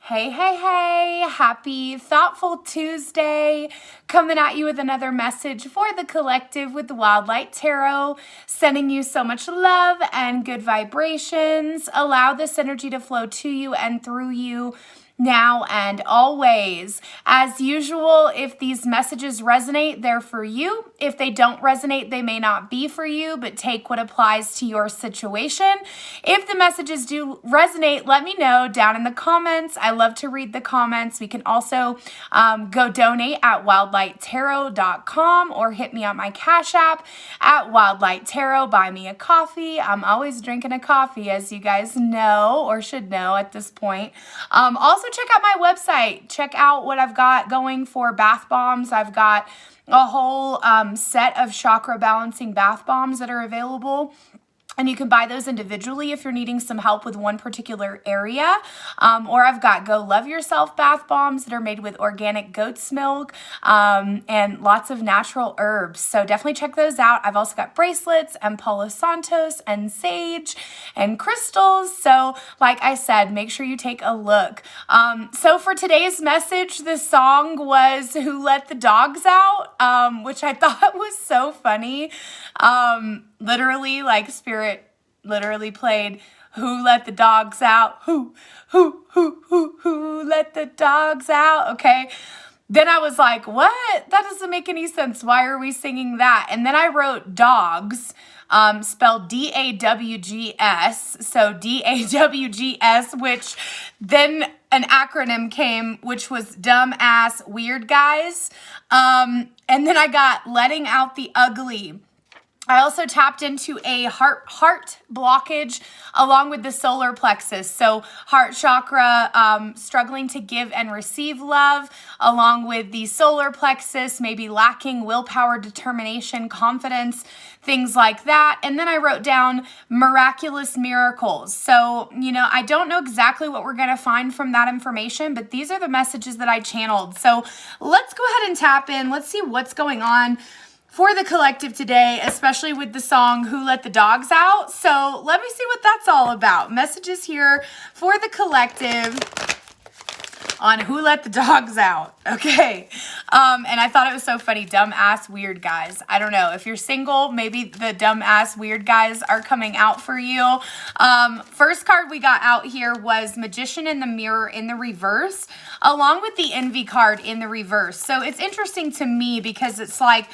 Hey, hey, hey, happy Thoughtful Tuesday. Coming at you with another message for the collective with the Wildlight Tarot, sending you so much love and good vibrations. Allow this energy to flow to you and through you now and always. As usual, if these messages resonate, they're for you. If they don't resonate, they may not be for you, but take what applies to your situation. If the messages do resonate, let me know down in the comments. I love to read the comments. We can also go donate at wildlighttarot.com or hit me on my Cash App at Wildlight Tarot. Buy me a coffee. I'm always drinking a coffee, as you guys know or should know at this point. Also, check out my website. Check out what I've got going for bath bombs. I've got a whole set of chakra balancing bath bombs that are available. And you can buy those individually if you're needing some help with one particular area. Or I've got Go Love Yourself bath bombs that are made with organic goat's milk and lots of natural herbs. So definitely check those out. I've also got bracelets and Palo Santos and sage and crystals. So like I said, make sure you take a look. So for today's message, the song was Who Let the Dogs Out, which I thought was so funny. Literally, like Spirit literally played, Who let the dogs out? Who let the dogs out? Okay. Then I was like, what? That doesn't make any sense. Why are we singing that? And then I wrote dogs, spelled D-A-W-G-S. So D-A-W-G-S, which then an acronym came, which was Dumb Ass Weird Guys. And then I got Letting Out the Ugly. I also tapped into a heart blockage along with the solar plexus. So heart chakra, struggling to give and receive love, along with the solar plexus, maybe lacking willpower, determination, confidence, things like that. And then I wrote down miraculous miracles. So, I don't know exactly what we're going to find from that information, but these are the messages that I channeled. So let's go ahead and tap in. Let's see what's going on for the collective today, especially with the song Who Let the Dogs Out. So let me see what that's all about. Messages here for the collective on Who Let the Dogs Out. Okay. And I thought it was so funny. Dumb ass weird guys. I don't know. If you're single, maybe the dumb ass weird guys are coming out for you. First card we got out here was Magician in the Mirror in the reverse, along with the Envy card in the reverse. So it's interesting to me because it's like,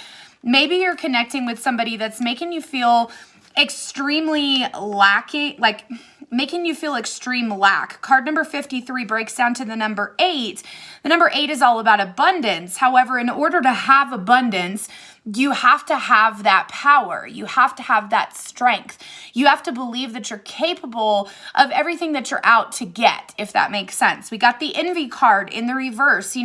maybe you're connecting with somebody that's making you feel extremely lacking, like making you feel extreme lack. Card number 53 breaks down to the number 8. The number 8 is all about abundance. However, in order to have abundance, you have to have that power. You have to have that strength. You have to believe that you're capable of everything that you're out to get, if that makes sense. We got the Envy card in the reverse.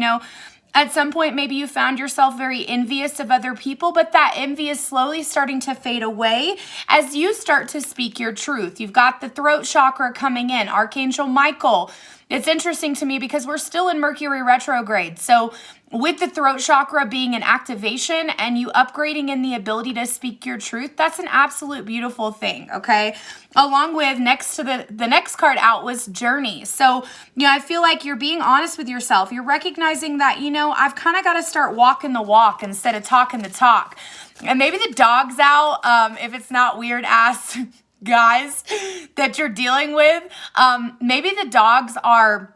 At some point, maybe you found yourself very envious of other people, but that envy is slowly starting to fade away as you start to speak your truth. You've got the throat chakra coming in, Archangel Michael. It's interesting to me because we're still in Mercury retrograde. So with the throat chakra being an activation and you upgrading in the ability to speak your truth, that's an absolute beautiful thing, okay? Along with next to the next card out was Journey. So, I feel like you're being honest with yourself. You're recognizing that, I've kind of got to start walking the walk instead of talking the talk. And maybe the dog's out, if it's not weird ass guys that you're dealing with. Maybe the dogs are,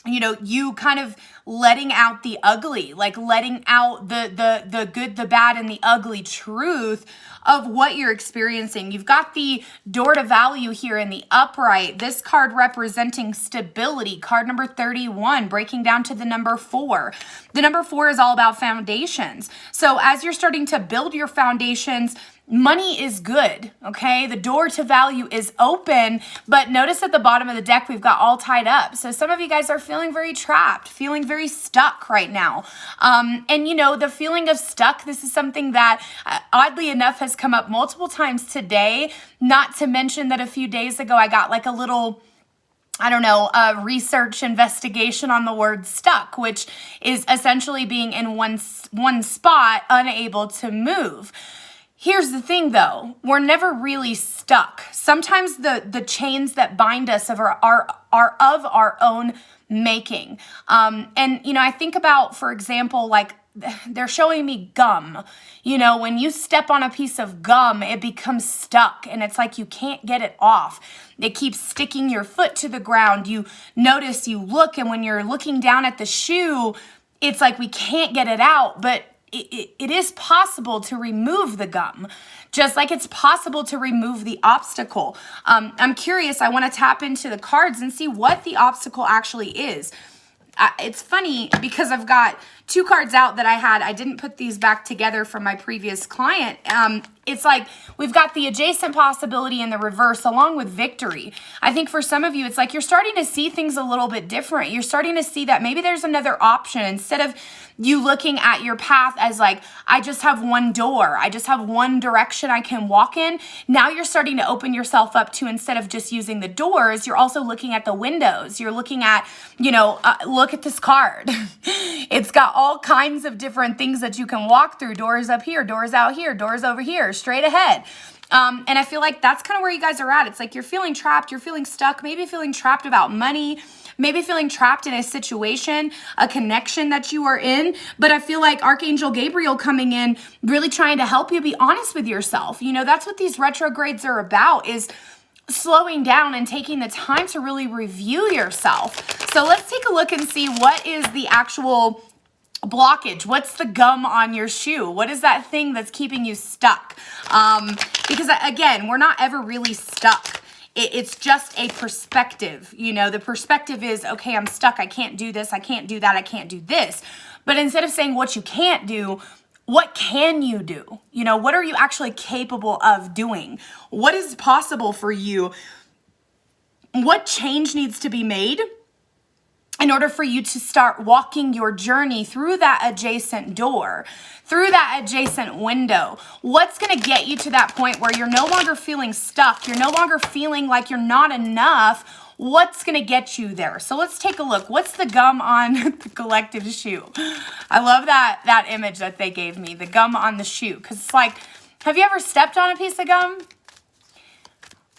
you kind of letting out the ugly, like letting out the good, the bad, and the ugly truth of what you're experiencing. You've got the door to value here in the upright. This card representing stability. Card number 31, breaking down to the number 4. The number 4 is all about foundations. So as you're starting to build your foundations, money is good, okay? The door to value is open, but notice at the bottom of the deck, we've got all tied up. So some of you guys are feeling very trapped, feeling very stuck right now. And the feeling of stuck, this is something that oddly enough has come up multiple times today, not to mention that a few days ago, I got like a little research investigation on the word stuck, which is essentially being in one spot, unable to move. Here's the thing though, we're never really stuck. Sometimes the chains that bind us are of our own making. And, I think about, for example, like they're showing me gum. When you step on a piece of gum, it becomes stuck and it's like you can't get it off. It keeps sticking your foot to the ground. You notice, you look, and when you're looking down at the shoe, it's like we can't get it out, but it is possible to remove the gum, just like it's possible to remove the obstacle. I'm curious. I want to tap into the cards and see what the obstacle actually is. It's funny because I've got 2 cards out that I didn't put these back together from my previous client. It's like we've got the adjacent possibility in the reverse along with victory. I think for some of you, it's like you're starting to see things a little bit different. You're starting to see that maybe there's another option instead of you looking at your path as like, I just have one door. I just have one direction I can walk in. Now you're starting to open yourself up to, instead of just using the doors, you're also looking at the windows. You're looking at, look at this card. It's got all kinds of different things that you can walk through. Doors up here, doors out here, doors over here, straight ahead. And I feel like that's kind of where you guys are at. It's like you're feeling trapped, you're feeling stuck, maybe feeling trapped about money, maybe feeling trapped in a situation, a connection that you are in. But I feel like Archangel Gabriel coming in, really trying to help you be honest with yourself. That's what these retrogrades are about, is slowing down and taking the time to really review yourself. So let's take a look and see what is the actual blockage. What's the gum on your shoe? What is that thing that's keeping you stuck? Because again, we're not ever really stuck. It's just a perspective. The perspective is, okay, I'm stuck. I can't do this. I can't do that. I can't do this. But instead of saying what you can't do, what can you do? What are you actually capable of doing? What is possible for you? What change needs to be made in order for you to start walking your journey through that adjacent door, through that adjacent window? What's going to get you to that point where you're no longer feeling stuck? You're no longer feeling like you're not enough. What's going to get you there? So let's take a look. What's the gum on the collective shoe? I love that image that they gave me, the gum on the shoe. Because it's like, have you ever stepped on a piece of gum?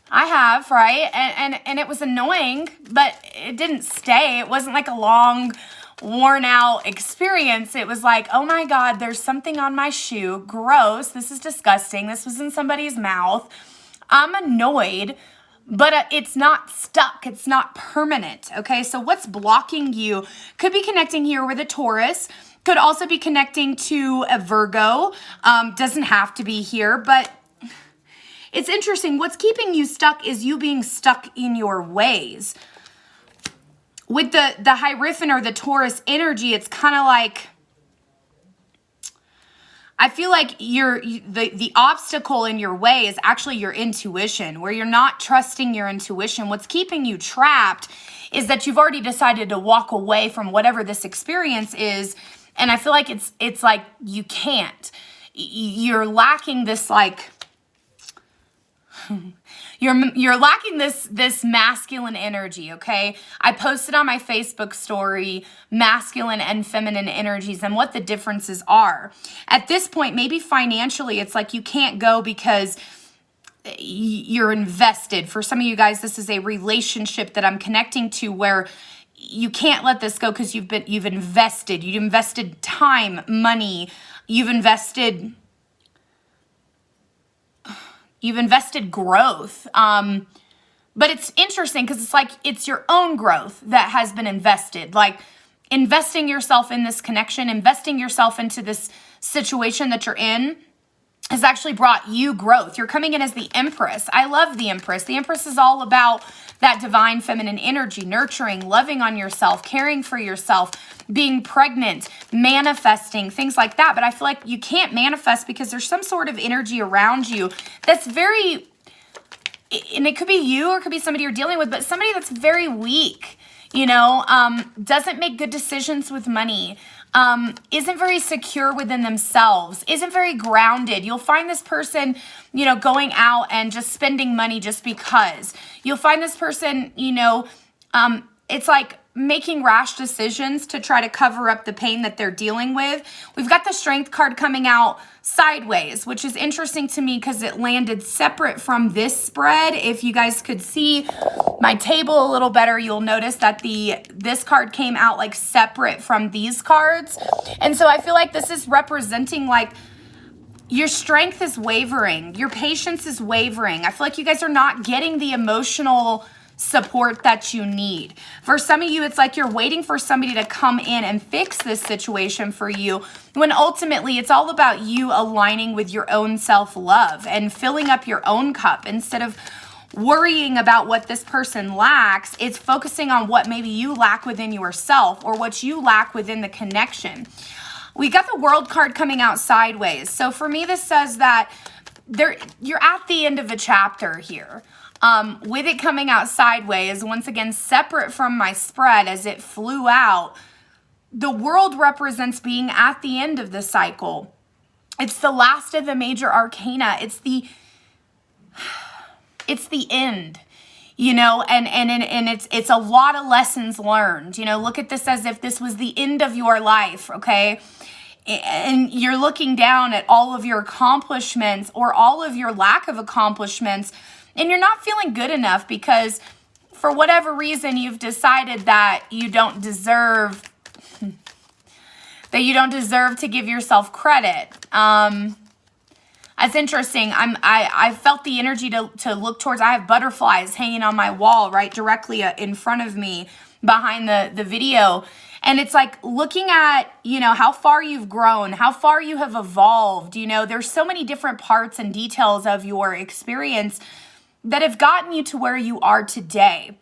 I have, right? And it was annoying, but it didn't stay. It wasn't like a long, worn out experience. It was like, oh my God, there's something on my shoe. Gross. This is disgusting. This was in somebody's mouth. I'm annoyed, but it's not stuck. It's not permanent. Okay. So what's blocking you could be connecting here with a Taurus. Could also be connecting to a Virgo. Doesn't have to be here, but it's interesting. What's keeping you stuck is you being stuck in your ways. With the Hierophant or the Taurus energy, it's kind of like, I feel like the obstacle in your way is actually your intuition, where you're not trusting your intuition. What's keeping you trapped is that you've already decided to walk away from whatever this experience is. And I feel like it's like you can't. You're lacking this like... You're lacking this masculine energy, okay? I posted on my Facebook story masculine and feminine energies and what the differences are. At this point, maybe financially, it's like you can't go because you're invested. For some of you guys, this is a relationship that I'm connecting to where you can't let this go because you've invested. You've invested time, money. You've invested growth. But it's interesting because it's like it's your own growth that has been invested. Like investing yourself in this connection, investing yourself into this situation that you're in has actually brought you growth. You're coming in as the Empress. I love the Empress. The Empress is all about that divine feminine energy, nurturing, loving on yourself, caring for yourself, being pregnant, manifesting, things like that. But I feel like you can't manifest because there's some sort of energy around you that's very, and it could be you or it could be somebody you're dealing with, but somebody that's very weak, doesn't make good decisions with money, isn't very secure within themselves, isn't very grounded. You'll find this person, going out and just spending money just because. You'll find this person, it's like making rash decisions to try to cover up the pain that they're dealing with. We've got the Strength card coming out sideways, which is interesting to me because it landed separate from this spread. If you guys could see my table a little better, you'll notice that this card came out like separate from these cards. And so I feel like this is representing like your strength is wavering, your patience is wavering. I feel like you guys are not getting the emotional support that you need. For some of you, it's like you're waiting for somebody to come in and fix this situation for you, when ultimately it's all about you aligning with your own self-love and filling up your own cup. Instead of worrying about what this person lacks, it's focusing on what maybe you lack within yourself or what you lack within the connection. We got the World card coming out sideways. So for me, this says that you're at the end of a chapter here. With it coming out sideways, once again, separate from my spread as it flew out, the World represents being at the end of the cycle. It's the last of the major arcana. It's the end, you know, and it's a lot of lessons learned. You know, look at this as if this was the end of your life, okay? And you're looking down at all of your accomplishments or all of your lack of accomplishments, and you're not feeling good enough because for whatever reason you've decided that you don't deserve to give yourself credit. That's interesting. I felt the energy to look towards. I have butterflies hanging on my wall right directly in front of me behind the video. And it's like looking at, you know, how far you've grown, how far you have evolved. You know, there's so many different parts and details of your experience that have gotten you to where you are today.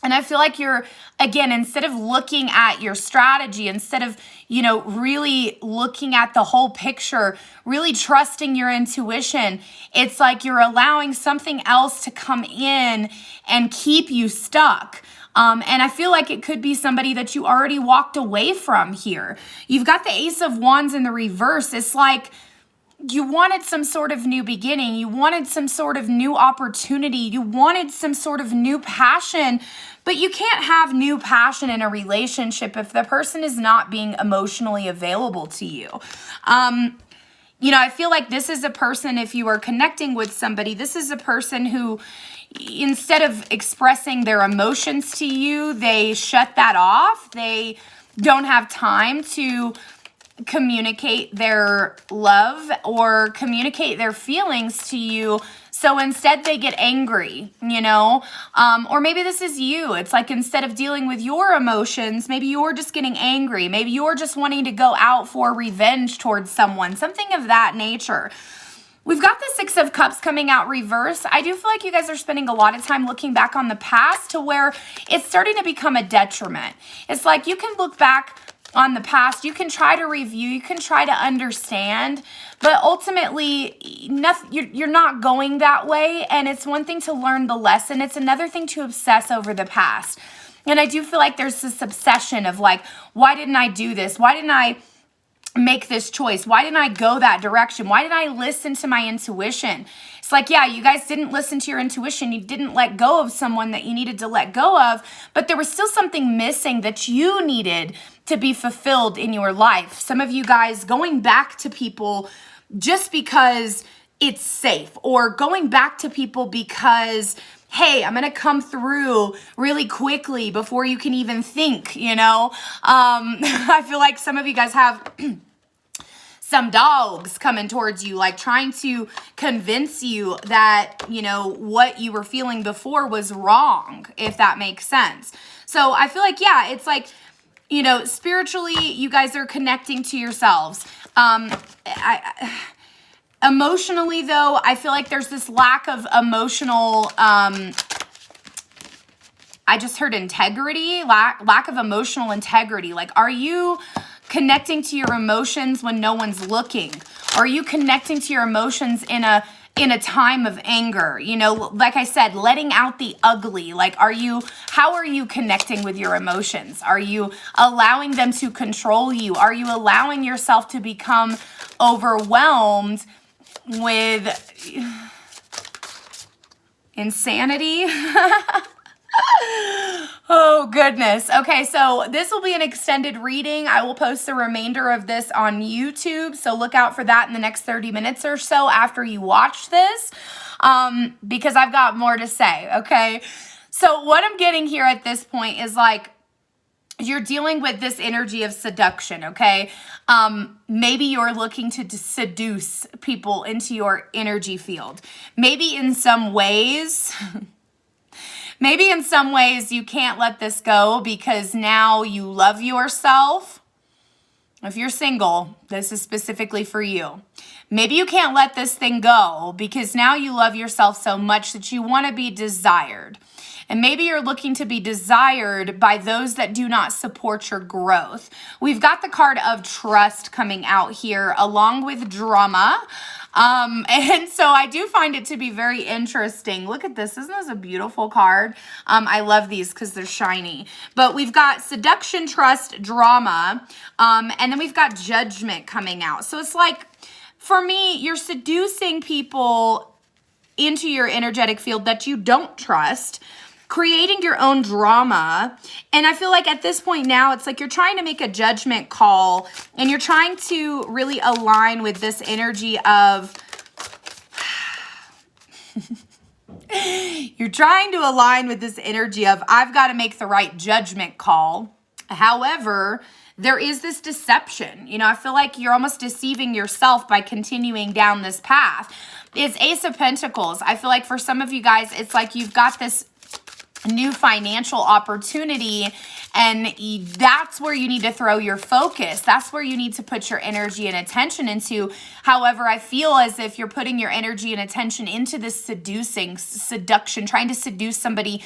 And I feel like you're, again, instead of looking at your strategy, instead of, you know, really looking at the whole picture, really trusting your intuition, it's like you're allowing something else to come in and keep you stuck. And I feel like it could be somebody that you already walked away from here. You've got the Ace of Wands in the reverse. It's like you wanted some sort of new beginning. You wanted some sort of new opportunity. You wanted some sort of new passion, but you can't have new passion in a relationship if the person is not being emotionally available to you. You know, I feel like this is a person, if you are connecting with somebody, this is a person who, instead of expressing their emotions to you, they shut that off. They don't have time to communicate their love or communicate their feelings to you. So instead they get angry, you know, or maybe this is you. It's like instead of dealing with your emotions, maybe you're just getting angry. Maybe you're just wanting to go out for revenge towards someone, something of that nature. We've got the Six of Cups coming out reverse. I do feel like you guys are spending a lot of time looking back on the past to where it's starting to become a detriment. It's like you can look back on the past, you can try to review, you can try to understand, but ultimately you're not going that way. And it's one thing to learn the lesson. It's another thing to obsess over the past. And I do feel like there's this obsession of like, why didn't I do this? Why didn't I make this choice? Why didn't I go that direction? Why didn't I listen to my intuition? It's like, yeah, you guys didn't listen to your intuition. You didn't let go of someone that you needed to let go of, but there was still something missing that you needed to be fulfilled in your life. Some of you guys going back to people just because it's safe, or going back to people because, hey, I'm going to come through really quickly before you can even think, you know? I feel like some of you guys have some dogs coming towards you, like trying to convince you that, you know, what you were feeling before was wrong, if that makes sense. So I feel like, yeah, it's like, you know, spiritually, you guys are connecting to yourselves. Emotionally, though, I feel like there's this lack of emotional, I just heard integrity, lack of emotional integrity. Like, are you connecting to your emotions when no one's looking? Are you connecting to your emotions in a time of anger? You know, like I said, letting out the ugly. Like, how are you connecting with your emotions? Are you allowing them to control you? Are you allowing yourself to become overwhelmed with insanity? Oh, goodness. Okay, so this will be an extended reading. I will post the remainder of this on YouTube, so look out for that in the next 30 minutes or so after you watch this, because I've got more to say, okay? So what I'm getting here at this point is like, you're dealing with this energy of seduction, okay? Maybe you're looking to seduce people into your energy field. Maybe in some ways... Maybe in some ways you can't let this go because now you love yourself. If you're single, this is specifically for you. Maybe you can't let this thing go because now you love yourself so much that you want to be desired. And maybe you're looking to be desired by those that do not support your growth. We've got the card of trust coming out here along with drama. And so I do find it to be very interesting. Look at this. Isn't this a beautiful card? I love these because they're shiny. But we've got seduction, trust, drama, and then we've got judgment coming out. So it's like, for me, you're seducing people into your energetic field that you don't trust, creating your own drama. And I feel like at this point now, it's like you're trying to make a judgment call and you're trying to really align with this energy of, you're trying to align with this energy of, I've got to make the right judgment call. However, there is this deception. You know, I feel like you're almost deceiving yourself by continuing down this path. It's Ace of Pentacles. I feel like for some of you guys, it's like you've got this new financial opportunity and that's where you need to throw your focus. That's where you need to put your energy and attention into. However, I feel as if you're putting your energy and attention into this seduction, trying to seduce somebody,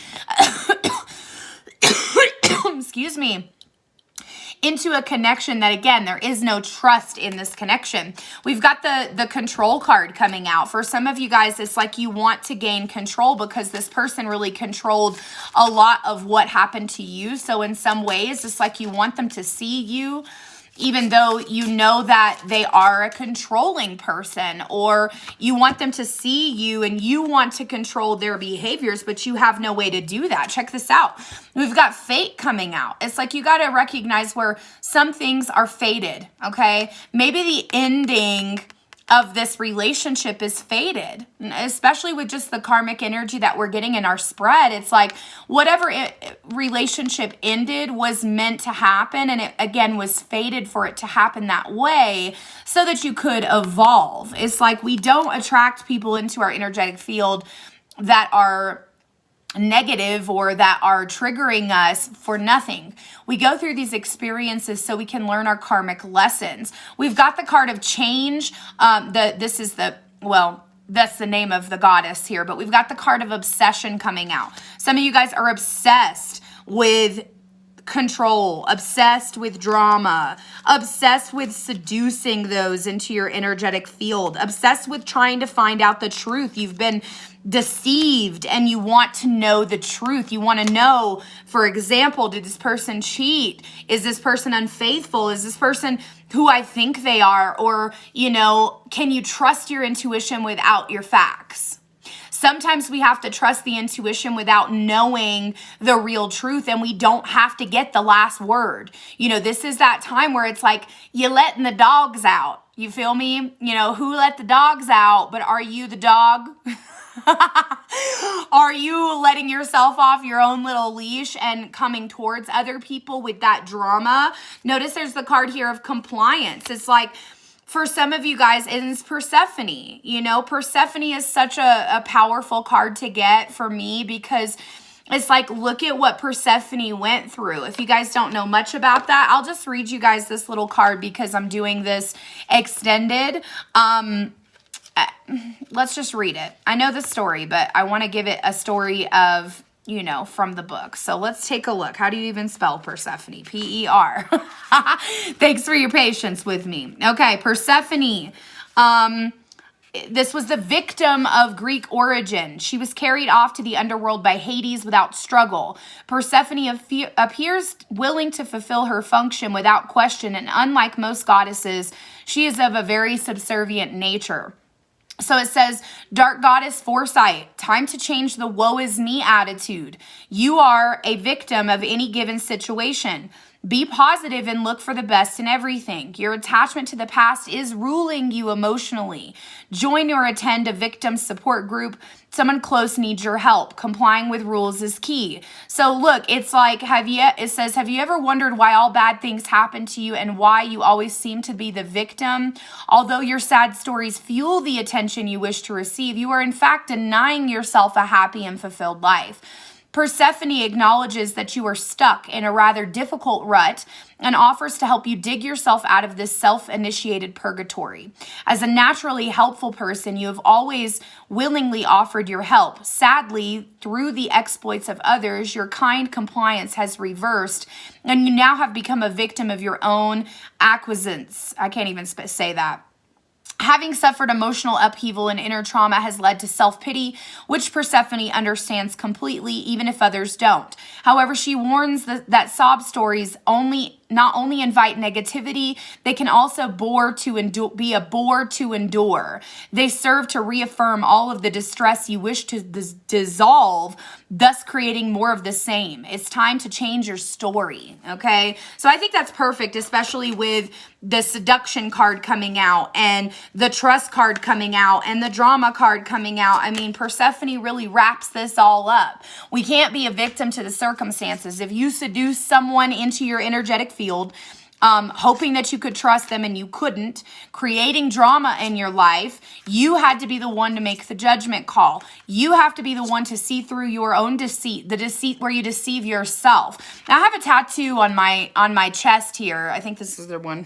excuse me, into a connection that, again, there is no trust in this connection. We've got the control card coming out. For some of you guys, it's like you want to gain control because this person really controlled a lot of what happened to you. So in some ways, it's like you want them to see you, even though you know that they are a controlling person, or you want them to see you and you want to control their behaviors, but you have no way to do that. Check this out. We've got fate coming out. It's like you got to recognize where some things are fated, okay? Maybe the ending of this relationship is fated, especially with just the karmic energy that we're getting in our spread. It's like whatever relationship ended was meant to happen, and it again was fated for it to happen that way so that you could evolve. It's like we don't attract people into our energetic field that are negative or that are triggering us for nothing. We go through these experiences so we can learn our karmic lessons. We've got the card of change. That's the name of the goddess here, but we've got the card of obsession coming out. Some of you guys are obsessed with control, obsessed with drama, obsessed with seducing those into your energetic field, obsessed with trying to find out the truth. You've been deceived and you want to know the truth. You want to know, for example, did this person cheat? Is this person unfaithful? Is this person who I think they are? Or, you know, can you trust your intuition without your facts? Sometimes we have to trust the intuition without knowing the real truth, and we don't have to get the last word. You know, this is that time where it's like you're letting the dogs out. You feel me? You know, who let the dogs out? But are you the dog? Are you letting yourself off your own little leash and coming towards other people with that drama? Notice there's the card here of compliance. It's like, for some of you guys, it's Persephone. You know, Persephone is such a powerful card to get for me because it's like, look at what Persephone went through. If you guys don't know much about that, I'll just read you guys this little card because I'm doing this extended. Let's just read it. I know the story, but I want to give it a story of, you know, from the book. So let's take a look. How do you even spell Persephone? P-E-R. Thanks for your patience with me. Okay, Persephone. This was the victim of Greek origin. She was carried off to the underworld by Hades without struggle. Persephone appears willing to fulfill her function without question, and unlike most goddesses, she is of a very subservient nature. So it says, Dark Goddess Foresight, time to change the woe is me attitude. You are a victim of any given situation. Be positive and look for the best in everything. Your attachment to the past is ruling you emotionally. Join or attend a victim support group. Someone close needs your help. Complying with rules is key. So look, it's like, it says, have you ever wondered why all bad things happen to you and why you always seem to be the victim? Although your sad stories fuel the attention you wish to receive, you are in fact denying yourself a happy and fulfilled life. Persephone acknowledges that you are stuck in a rather difficult rut and offers to help you dig yourself out of this self-initiated purgatory. As a naturally helpful person, you have always willingly offered your help. Sadly, through the exploits of others, your kind compliance has reversed, and you now have become a victim of your own acquiescence. I can't even say that. Having suffered emotional upheaval and inner trauma has led to self-pity, which Persephone understands completely, even if others don't. However, she warns that sob stories not only invite negativity, they can also be a bore to endure. They serve to reaffirm all of the distress you wish to dissolve, thus creating more of the same. It's time to change your story, okay? So I think that's perfect, especially with the seduction card coming out and the trust card coming out and the drama card coming out. I mean, Persephone really wraps this all up. We can't be a victim to the circumstances. If you seduce someone into your energetic field, hoping that you could trust them and you couldn't, creating drama in your life, you had to be the one to make the judgment call. You have to be the one to see through your own deceit, the deceit where you deceive yourself. Now, I have a tattoo on my chest here. I think this is the one.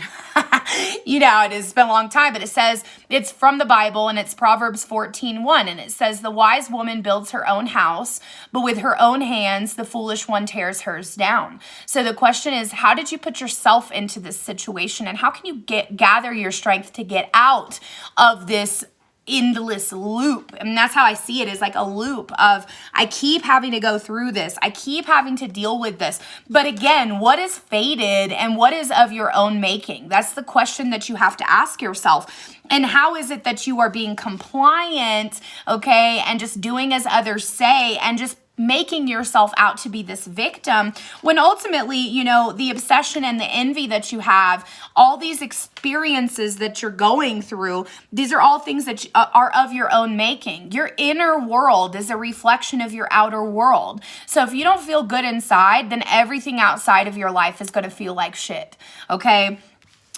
You know, it has been a long time, but it says, it's from the Bible and it's Proverbs 14:1. And it says, the wise woman builds her own house, but with her own hands, the foolish one tears hers down. So the question is, how did you put yourself into this situation, and how can you gather your strength to get out of this endless loop? And that's how I see it, is like a loop of, I keep having to go through this. I keep having to deal with this. But again, what is fated and what is of your own making? That's the question that you have to ask yourself. And how is it that you are being compliant, okay, and just doing as others say and just making yourself out to be this victim, when ultimately, you know, the obsession and the envy that you have, all these experiences that you're going through, these are all things that are of your own making. Your inner world is a reflection of your outer world. So if you don't feel good inside, then everything outside of your life is going to feel like shit, okay?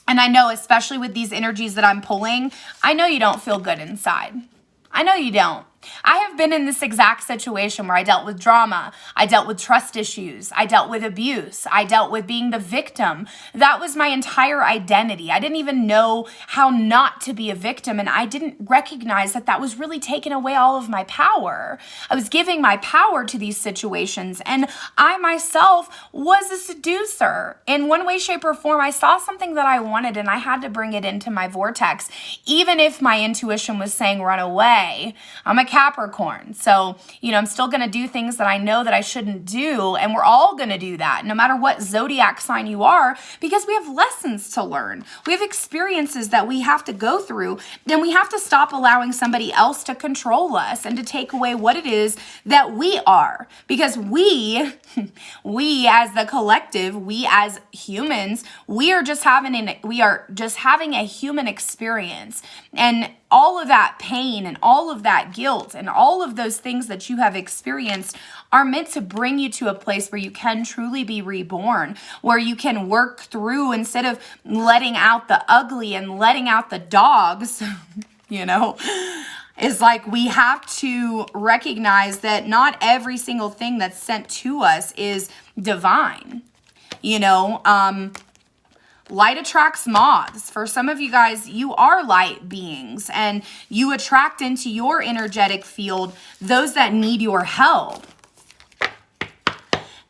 And I know, especially with these energies that I'm pulling, I know you don't feel good inside. I know you don't. I have been in this exact situation where I dealt with drama. I dealt with trust issues. I dealt with abuse. I dealt with being the victim. That was my entire identity. I didn't even know how not to be a victim, and I didn't recognize that that was really taking away all of my power. I was giving my power to these situations, and I myself was a seducer. In one way, shape, or form, I saw something that I wanted, and I had to bring it into my vortex. Even if my intuition was saying run away, I'm a Capricorn. So, you know, I'm still going to do things that I know that I shouldn't do. And we're all going to do that, no matter what zodiac sign you are, because we have lessons to learn. We have experiences that we have to go through. Then we have to stop allowing somebody else to control us and to take away what it is that we are. Because we as the collective, we as humans, we are just having a human experience. And all of that pain and all of that guilt and all of those things that you have experienced are meant to bring you to a place where you can truly be reborn, where you can work through, instead of letting out the ugly and letting out the dogs, you know. It's like we have to recognize that not every single thing that's sent to us is divine, you know. Light attracts moths. For some of you guys, you are light beings, and you attract into your energetic field those that need your help.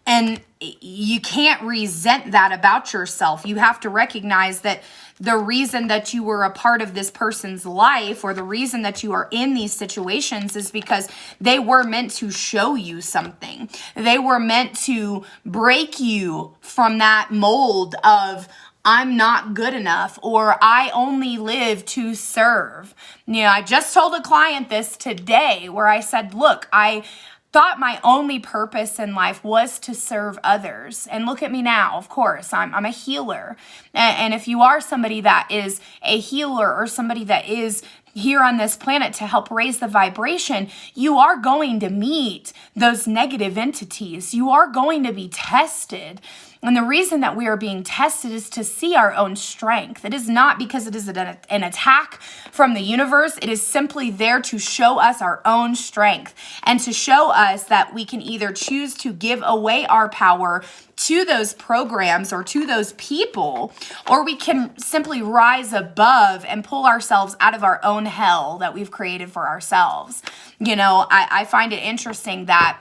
And you can't resent that about yourself. You have to recognize that the reason that you were a part of this person's life, or the reason that you are in these situations, is because they were meant to show you something. They were meant to break you from that mold of I'm not good enough, or I only live to serve. I just told a client this today where I said, look, I thought my only purpose in life was to serve others. And look at me now, of course, I'm a healer. And if you are somebody that is a healer or somebody that is here on this planet to help raise the vibration, you are going to meet those negative entities. You are going to be tested. And the reason that we are being tested is to see our own strength. It is not because it is an attack from the universe. It is simply there to show us our own strength and to show us that we can either choose to give away our power to those programs or to those people, or we can simply rise above and pull ourselves out of our own hell that we've created for ourselves. I find it interesting that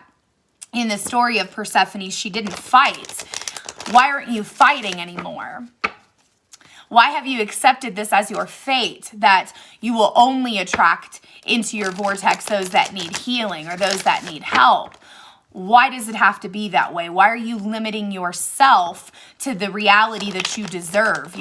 in the story of Persephone, she didn't fight. Why aren't you fighting anymore? Why have you accepted this as your fate, that you will only attract into your vortex those that need healing or those that need help? Why does it have to be that way? Why are you limiting yourself to the reality that you deserve?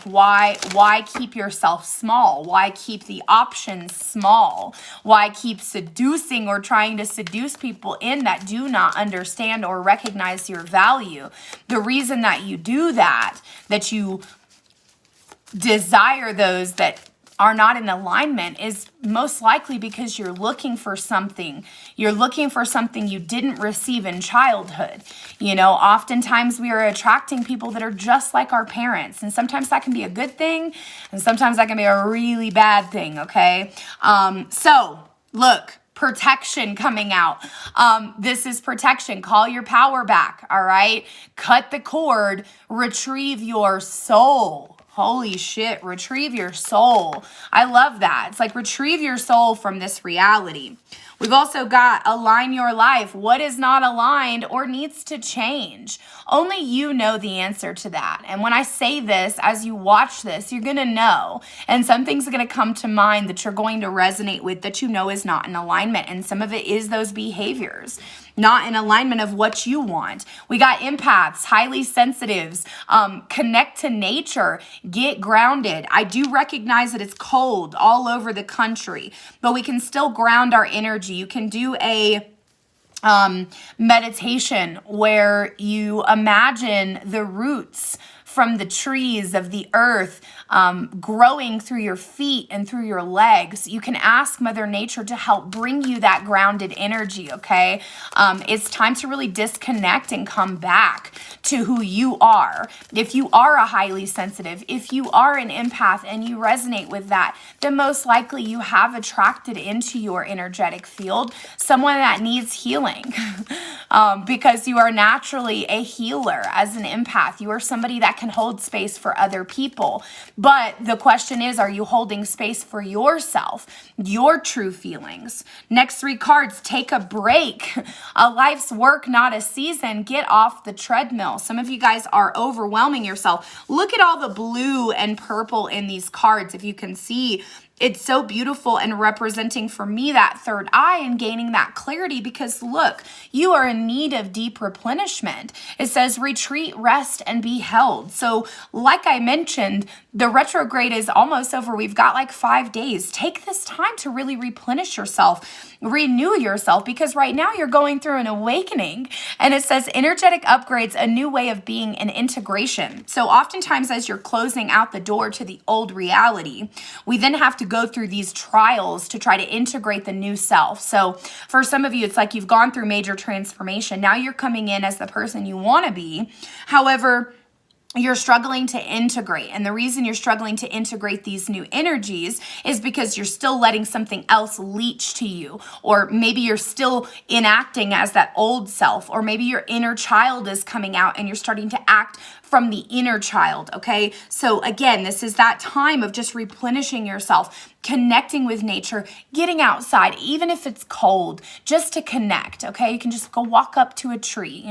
Why keep yourself small? Why keep the options small? Why keep seducing or trying to seduce people in that do not understand or recognize your value? The reason that you do that you desire those that are not in alignment is most likely because you're looking for something. You're looking for something you didn't receive in childhood. Oftentimes we are attracting people that are just like our parents. And sometimes that can be a good thing. And sometimes that can be a really bad thing, okay? So look, protection coming out. This is protection. Call your power back, all right? Cut the cord. Retrieve your soul. Holy shit, retrieve your soul. I love that. It's like retrieve your soul from this reality. We've also got align your life. What is not aligned or needs to change? Only you know the answer to that. And when I say this, as you watch this, you're going to know. And some things are going to come to mind that you're going to resonate with that you know is not in alignment. And some of it is those behaviors, not in alignment of what you want. We got empaths, highly sensitives, connect to nature, get grounded. I do recognize that it's cold all over the country, but we can still ground our energy. You can do a meditation where you imagine the roots from the trees of the earth growing through your feet and through your legs. You can ask Mother Nature to help bring you that grounded energy, okay? It's time to really disconnect and come back to who you are. If you are a highly sensitive, if you are an empath and you resonate with that, then most likely you have attracted into your energetic field someone that needs healing because you are naturally a healer as an empath. You are somebody that can hold space for other people. But the question is, are you holding space for yourself, your true feelings? Next 3 cards, take a break. A life's work, not a season. Get off the treadmill. Some of you guys are overwhelming yourself. Look at all the blue and purple in these cards. If you can see, it's so beautiful and representing for me that third eye and gaining that clarity because look, you are in need of deep replenishment. It says retreat, rest, and be held. So like I mentioned, the retrograde is almost over. We've got like 5 days. Take this time to really replenish yourself, renew yourself, because right now you're going through an awakening. And it says energetic upgrades, a new way of being, and integration. So oftentimes as you're closing out the door to the old reality, we then have to go through these trials to try to integrate the new self. So for some of you, it's like you've gone through major transformation. Now you're coming in as the person you want to be. However, you're struggling to integrate. And the reason you're struggling to integrate these new energies is because you're still letting something else leach to you. Or maybe you're still enacting as that old self. Or maybe your inner child is coming out and you're starting to act from the inner child, okay? So again, this is that time of just replenishing yourself, connecting with nature, getting outside, even if it's cold, just to connect, okay? You can just go walk up to a tree,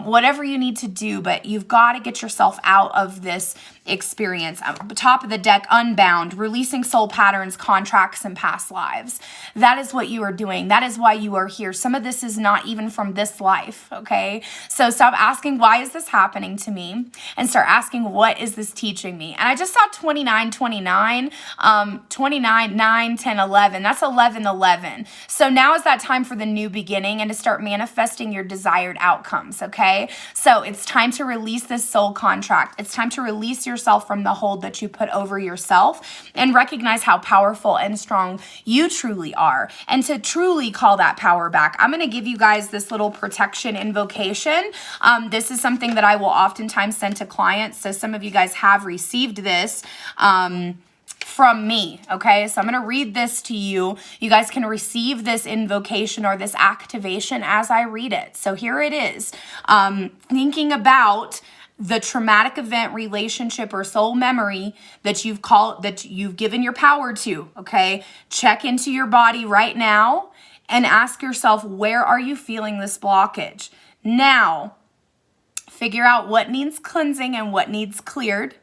whatever you need to do, but you've got to get yourself out of this experience. Top of the deck, Unbound, releasing soul patterns, contracts, and past lives. That is what you are doing. That is why you are here. Some of this is not even from this life, okay? So stop asking, why is this happening to me? And start asking, what is this teaching me? And I just saw 29, 29, 29, 9, 10, 11. That's 11, 11. So now is that time for the new beginning and to start manifesting your desired outcomes, okay? So it's time to release this soul contract. It's time to release yourself from the hold that you put over yourself and recognize how powerful and strong you truly are, and to truly call that power back. I'm going to give you guys this little protection invocation. This is something that I will oftentimes send to clients. So some of you guys have received this from me, okay? So I'm going to read this to you. You guys can receive this invocation or this activation as I read it. So here it is. Thinking about the traumatic event, relationship, or soul memory that you've given your power to, okay? Check into your body right now and ask yourself, where are you feeling this blockage? Now, figure out what needs cleansing and what needs cleared.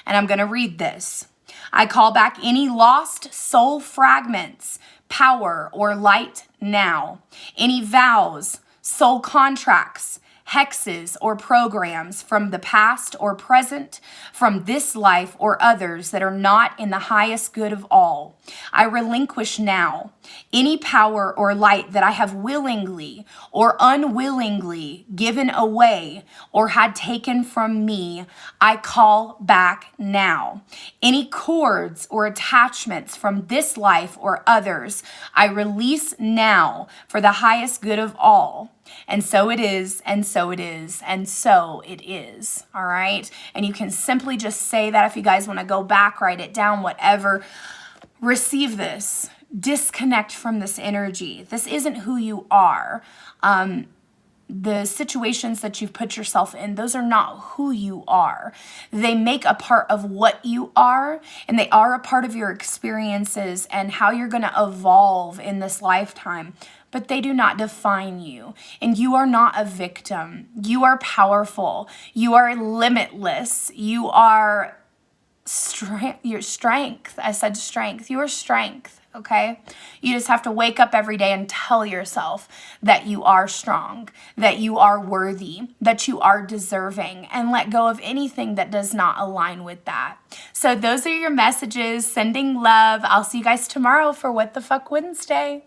And I'm going to read this. I call back any lost soul fragments, power, or light now. Any vows, soul contracts, hexes, or programs from the past or present, from this life or others that are not in the highest good of all. I relinquish now any power or light that I have willingly or unwillingly given away or had taken from me. I call back now. Any cords or attachments from this life or others, I release now for the highest good of all. And so it is, and so it is, and so it is. All right? And you can simply just say that if you guys want to go back, write it down, whatever. Receive this. Disconnect from this energy. This isn't who you are. The situations that you've put yourself in, those are not who you are. They make a part of what you are, and they are a part of your experiences and how you're going to evolve in this lifetime. But they do not define you. And you are not a victim. You are powerful. You are limitless. You are your strength. I said strength. You are strength, okay? You just have to wake up every day and tell yourself that you are strong, that you are worthy, that you are deserving, and let go of anything that does not align with that. So those are your messages. Sending love. I'll see you guys tomorrow for What the Fuck Wednesday.